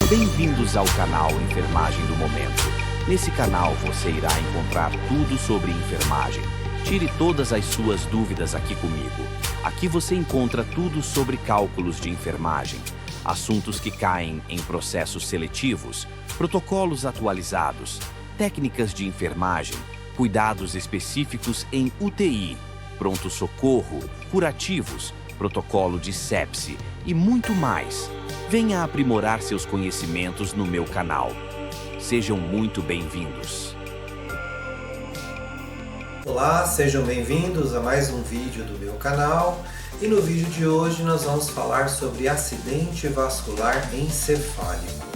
Bem-vindos ao canal Enfermagem do Momento. Nesse canal você irá encontrar tudo sobre enfermagem. Tire todas as suas dúvidas aqui comigo. Aqui você encontra tudo sobre cálculos de enfermagem, assuntos que caem em processos seletivos, protocolos atualizados, técnicas de enfermagem, cuidados específicos em UTI, pronto-socorro, curativos, protocolo de sepse e muito mais. Venha aprimorar seus conhecimentos no meu canal. Sejam muito bem-vindos. Olá, sejam bem-vindos a mais um vídeo do meu canal. E no vídeo de hoje nós vamos falar sobre acidente vascular encefálico.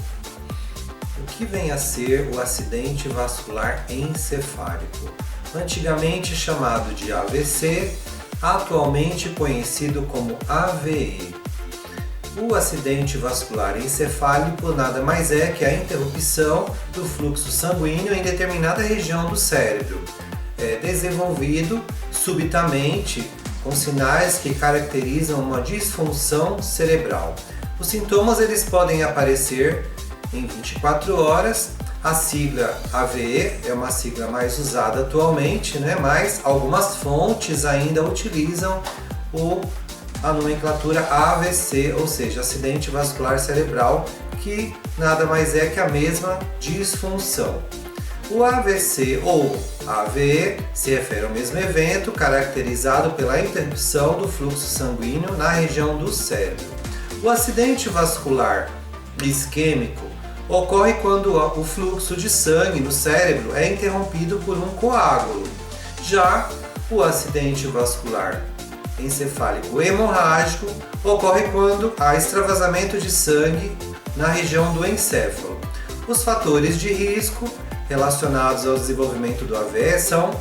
O que vem a ser o acidente vascular encefálico? Antigamente chamado de AVC, atualmente conhecido como AVE. O acidente vascular encefálico nada mais é que a interrupção do fluxo sanguíneo em determinada região do cérebro, desenvolvido subitamente com sinais que caracterizam uma disfunção cerebral. Os sintomas eles podem aparecer em 24 horas. A sigla AVE é uma sigla mais usada atualmente, mas algumas fontes ainda utilizam a nomenclatura AVC, ou seja, acidente vascular cerebral, que nada mais é que a mesma disfunção. O AVC ou AVE se refere ao mesmo evento caracterizado pela interrupção do fluxo sanguíneo na região do cérebro. O acidente vascular isquêmico ocorre quando o fluxo de sangue no cérebro é interrompido por um coágulo. Já o acidente vascular encefálico hemorrágico ocorre quando há extravasamento de sangue na região do encéfalo. Os fatores de risco relacionados ao desenvolvimento do AVE são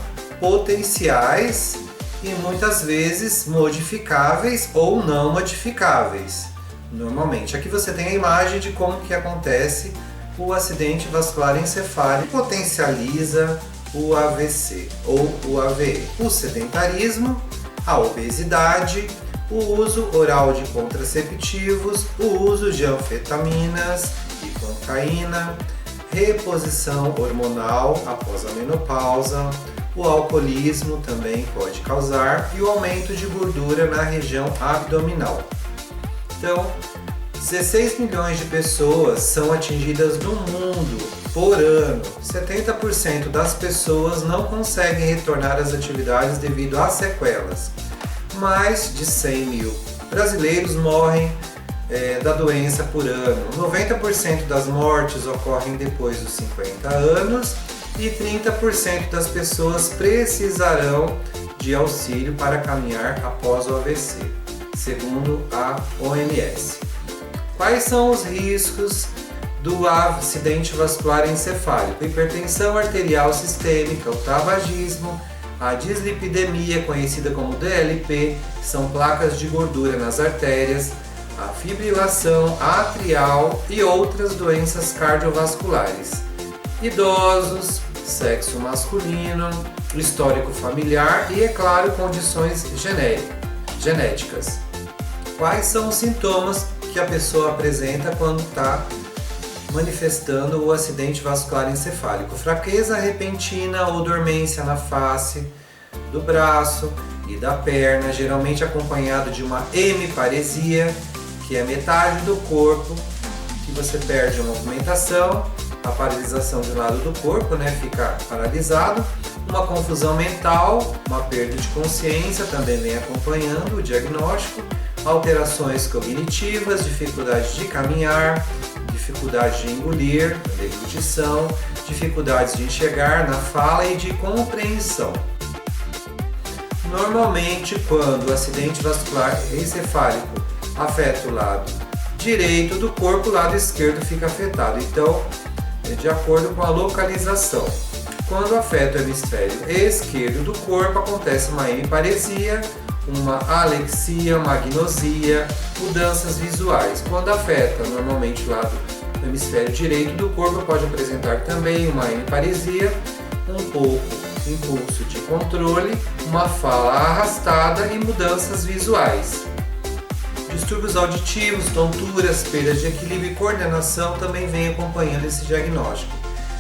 potenciais e muitas vezes modificáveis ou não modificáveis. Normalmente, aqui você tem a imagem de como que acontece o acidente vascular encefálico, potencializa o AVC ou o AVE. O sedentarismo, a obesidade, o uso oral de contraceptivos, o uso de anfetaminas e cocaína, reposição hormonal após a menopausa, o alcoolismo também pode causar e o aumento de gordura na região abdominal. Então, 16 milhões de pessoas são atingidas no mundo por ano. 70% das pessoas não conseguem retornar às atividades devido às sequelas. Mais de 100 mil brasileiros morrem da doença por ano. 90% das mortes ocorrem depois dos 50 anos e 30% das pessoas precisarão de auxílio para caminhar após o AVC, segundo a OMS. Quais são os riscos do acidente vascular encefálico? Hipertensão arterial sistêmica, o tabagismo, a dislipidemia, conhecida como DLP, que são placas de gordura nas artérias, a fibrilação atrial e outras doenças cardiovasculares. Idosos, sexo masculino, histórico familiar e, é claro, condições genéticas. Quais são os sintomas que a pessoa apresenta quando está manifestando o acidente vascular encefálico? Fraqueza repentina ou dormência na face do braço e da perna, geralmente acompanhado de uma hemiparesia, que é metade do corpo, que você perde a movimentação, a paralisação de um lado do corpo, fica paralisado, uma confusão mental, uma perda de consciência também vem acompanhando o diagnóstico, alterações cognitivas, dificuldade de caminhar, dificuldade de engolir, deglutição, dificuldades de enxergar na fala e de compreensão. Normalmente, quando o acidente vascular encefálico afeta o lado direito do corpo, o lado esquerdo fica afetado. Então, de acordo com a localização. Quando afeta o hemisfério esquerdo do corpo, acontece uma hemiparesia, uma alexia, uma agnosia, mudanças visuais. Quando afeta normalmente o lado do hemisfério direito do corpo, pode apresentar também uma hemiparesia, um pouco impulso de controle, uma fala arrastada e mudanças visuais. De Distúrbios auditivos, tonturas, perdas de equilíbrio e coordenação também vêm acompanhando esse diagnóstico.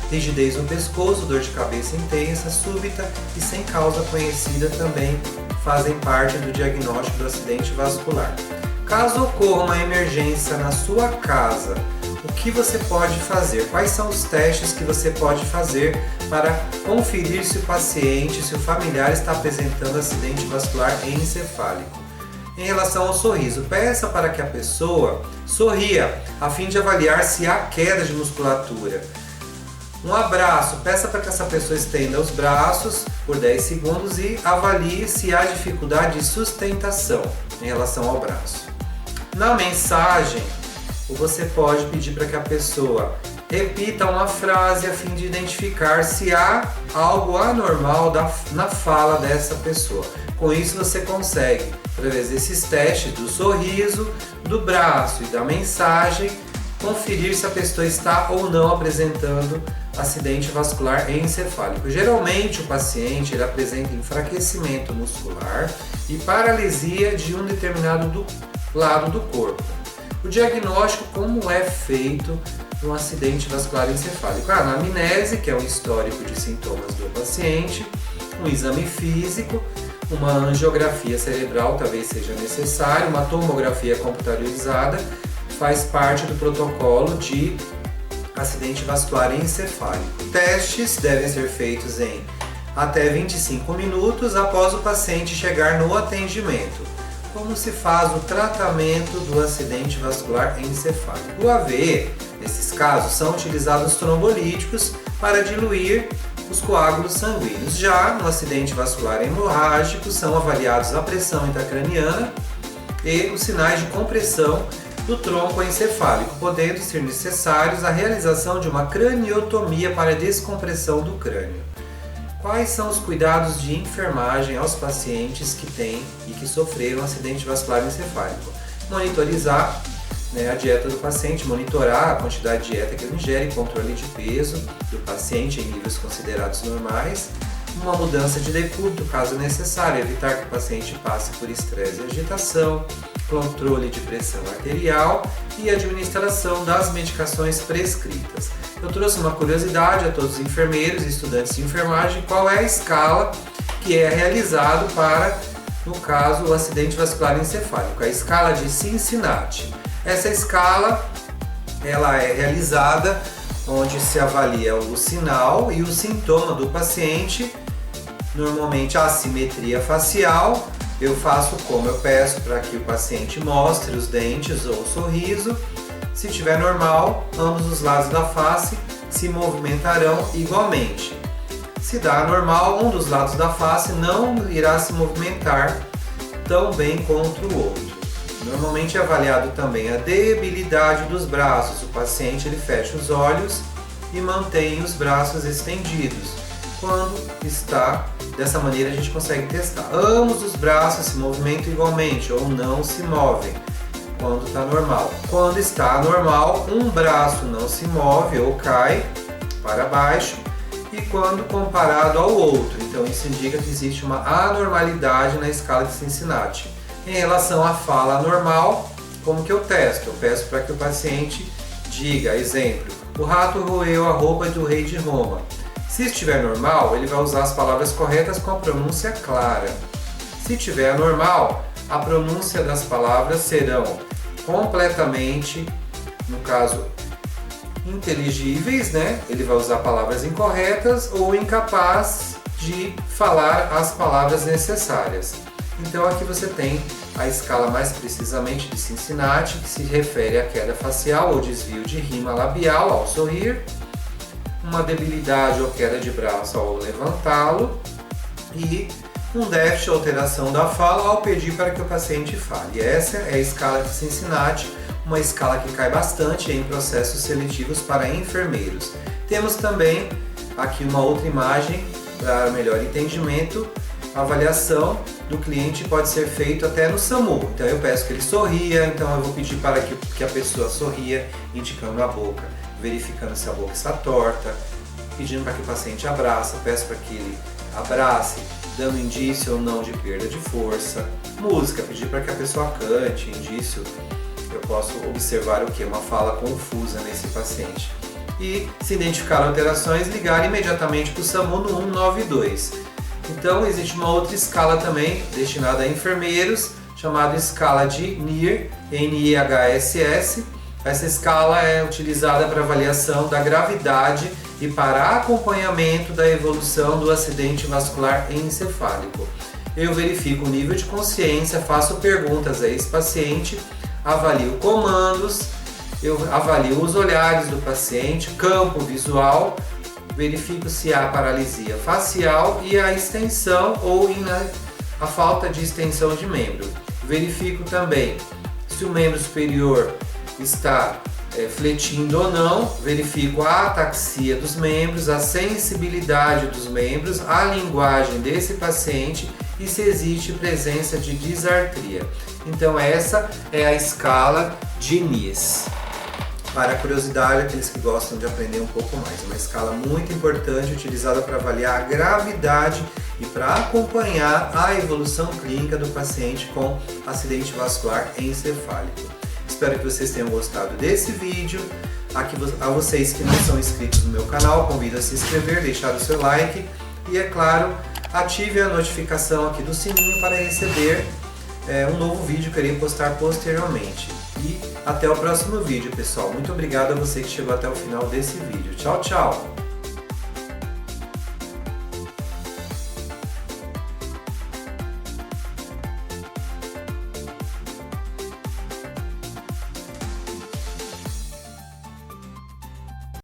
Rigidez no pescoço, dor de cabeça intensa, súbita e sem causa conhecida também fazem parte do diagnóstico do acidente vascular. Caso ocorra uma emergência na sua casa, o que você pode fazer? Quais são os testes que você pode fazer para conferir se o paciente, se o familiar está apresentando acidente vascular encefálico? Em relação ao sorriso, peça para que a pessoa sorria, a fim de avaliar se há queda de musculatura. Um abraço, peça para que essa pessoa estenda os braços por 10 segundos e avalie se há dificuldade de sustentação em relação ao braço. Na mensagem, você pode pedir para que a pessoa repita uma frase a fim de identificar se há algo anormal na fala dessa pessoa. Com isso você consegue, através desses testes do sorriso, do braço e da mensagem, conferir se a pessoa está ou não apresentando acidente vascular encefálico. Geralmente o paciente ele apresenta enfraquecimento muscular e paralisia de um determinado lado do corpo. O diagnóstico, como é feito no acidente vascular encefálico? A anamnese, que é um histórico de sintomas do paciente, um exame físico, uma angiografia cerebral talvez seja necessário, uma tomografia computadorizada faz parte do protocolo de acidente vascular encefálico. Testes devem ser feitos em até 25 minutos após o paciente chegar no atendimento. Como se faz o tratamento do acidente vascular encefálico? O AVE, nesses casos, são utilizados trombolíticos para diluir os coágulos sanguíneos. Já no acidente vascular hemorrágico, são avaliados a pressão intracraniana e os sinais de compressão do tronco encefálico, podendo ser necessários a realização de uma craniotomia para descompressão do crânio. Quais são os cuidados de enfermagem aos pacientes que têm e que sofreram acidente vascular encefálico? Monitorizar a dieta do paciente, monitorar a quantidade de dieta que ele ingere, controle de peso do paciente em níveis considerados normais, uma mudança de decúbito caso necessário, evitar que o paciente passe por estresse e agitação, controle de pressão arterial e administração das medicações prescritas. Eu trouxe uma curiosidade a todos os enfermeiros e estudantes de enfermagem: qual é a escala que é realizado para, no caso, o acidente vascular encefálico? A escala de Cincinnati. Essa escala ela é realizada onde se avalia o sinal e o sintoma do paciente, normalmente a assimetria facial. Eu faço como? Eu peço para que o paciente mostre os dentes ou o sorriso. Se estiver normal, ambos os lados da face se movimentarão igualmente. Se dá normal, um dos lados da face não irá se movimentar tão bem quanto o outro. Normalmente é avaliado também a debilidade dos braços. O paciente ele fecha os olhos e mantém os braços estendidos. Quando está dessa maneira, a gente consegue testar. Ambos os braços se movimentam igualmente ou não se movem quando está normal. Quando está normal, um braço não se move ou cai para baixo, e quando comparado ao outro. Então isso indica que existe uma anormalidade na escala de Cincinnati. Em relação à fala normal, como que eu testo? Eu peço para que o paciente diga, exemplo, o rato roeu a roupa do rei de Roma. Se estiver normal, ele vai usar as palavras corretas com a pronúncia clara. Se estiver anormal, a pronúncia das palavras serão completamente, no caso, inteligíveis, Ele vai usar palavras incorretas ou incapaz de falar as palavras necessárias. Então aqui você tem a escala mais precisamente de Cincinnati, que se refere à queda facial ou desvio de rima labial ao sorrir, uma debilidade ou queda de braço ao levantá-lo e um déficit ou alteração da fala ao pedir para que o paciente fale. Essa é a escala de Cincinnati, uma escala que cai bastante em processos seletivos para enfermeiros. Temos também aqui uma outra imagem para melhor entendimento. A avaliação do cliente pode ser feito até no SAMU. Então eu peço que ele sorria, então eu vou pedir para que a pessoa sorria, indicando a boca, verificando se a boca está torta, pedindo para que o paciente abraça, peço para que ele abrace dando indício ou não de perda de força. Música, pedir para que a pessoa cante, indício, eu posso observar o que? Uma fala confusa nesse paciente. E se identificar alterações, ligar imediatamente para o SAMU no 192. Então existe uma outra escala também destinada a enfermeiros, chamada escala de NIHSS, N-I-H-S-S. Essa escala é utilizada para avaliação da gravidade e para acompanhamento da evolução do acidente vascular encefálico. Eu verifico o nível de consciência, faço perguntas a esse paciente, avalio comandos, eu avalio os olhares do paciente, campo visual, verifico se há paralisia facial e a extensão ou a falta de extensão de membro. Verifico também se o membro superior está fletindo ou não, verifico a ataxia dos membros, a sensibilidade dos membros, a linguagem desse paciente e se existe presença de disartria. Então essa é a escala de NIHS. Para a curiosidade, aqueles que gostam de aprender um pouco mais, uma escala muito importante utilizada para avaliar a gravidade e para acompanhar a evolução clínica do paciente com acidente vascular encefálico. Espero que vocês tenham gostado desse vídeo. A vocês que não são inscritos no meu canal, convido a se inscrever, deixar o seu like e, é claro, ative a notificação aqui do sininho para receber um novo vídeo que eu irei postar posteriormente. E até o próximo vídeo, pessoal. Muito obrigado a você que chegou até o final desse vídeo. Tchau, tchau!